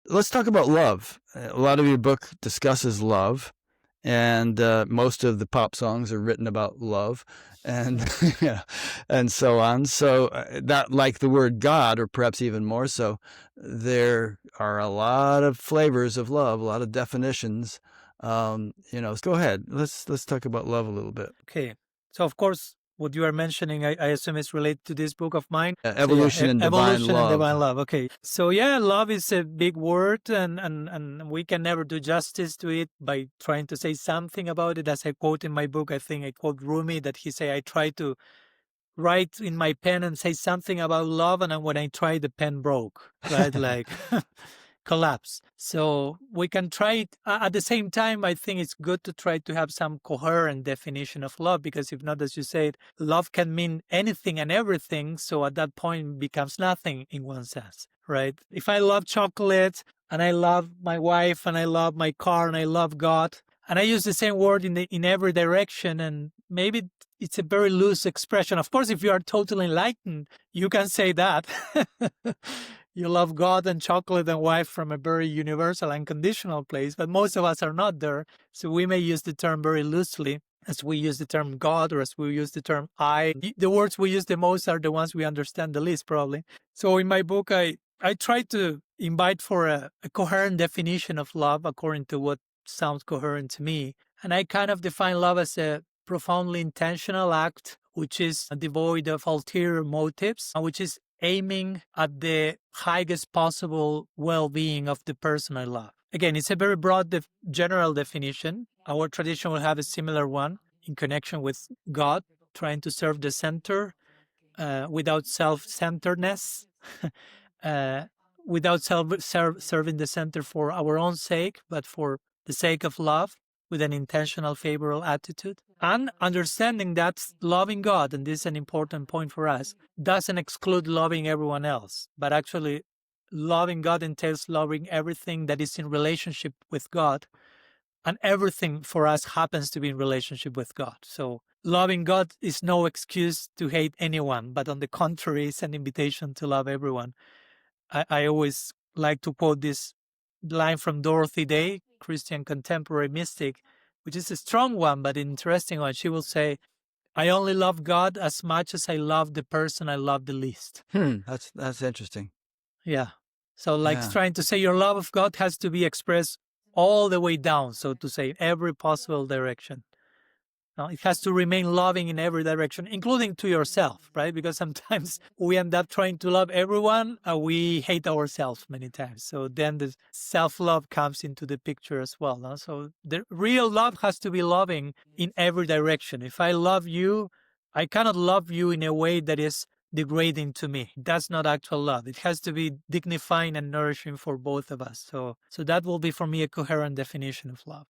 let's talk about love. A lot of your book discusses love, and most of the pop songs are written about love, and yeah, and so on. So that, like the word God, or perhaps even more so, there are a lot of flavors of love, a lot of definitions. Go ahead. Let's talk about love a little bit. Okay. So, of course, what you are mentioning, I assume is related to this book of mine. Evolution and divine evolution and love. divine love. Okay. So, yeah, love is a big word, and we can never do justice to it by trying to say something about it. As I quote in my book, I think I quote Rumi, that he say, I try to write in my pen and say something about love, and then when I tried, the pen broke, right? Like collapse. So we can try it. At the same time, I think it's good to try to have some coherent definition of love, because if not, as you said, love can mean anything and everything. So at that point, it becomes nothing in one sense, right? If I love chocolate and I love my wife and I love my car and I love God, and I use the same word in every direction, and maybe it's a very loose expression. Of course, if you are totally enlightened, you can say that. You love God and chocolate and wife from a very universal and conditional place, but most of us are not there. So we may use the term very loosely, as we use the term God, or as we use the term I. The words we use the most are the ones we understand the least, probably. So in my book, I try to invite for a coherent definition of love according to what sounds coherent to me. And I kind of define love as a profoundly intentional act, which is devoid of ulterior motives, which is aiming at the highest possible well-being of the person I love. Again, it's a very broad, general definition. Our tradition will have a similar one in connection with God, trying to serve the center without self-centeredness, without serving the center for our own sake, but for the sake of love, with an intentional favorable attitude, and understanding that loving God, and this is an important point for us, doesn't exclude loving everyone else, but actually loving God entails loving everything that is in relationship with God, and everything for us happens to be in relationship with God. So loving God is no excuse to hate anyone, but on the contrary, it's an invitation to love everyone. I always like to quote this line from Dorothy Day, Christian contemporary mystic, which is a strong one, but an interesting one. She will say, I only love God as much as I love the person I love the least. That's interesting. Yeah. So trying to say your love of God has to be expressed all the way down, so to say, in every possible direction. It has to remain loving in every direction, including to yourself, right? Because sometimes we end up trying to love everyone and we hate ourselves many times. So then the self-love comes into the picture as well. No? So the real love has to be loving in every direction. If I love you, I cannot love you in a way that is degrading to me. That's not actual love. It has to be dignifying and nourishing for both of us. So that will be for me a coherent definition of love.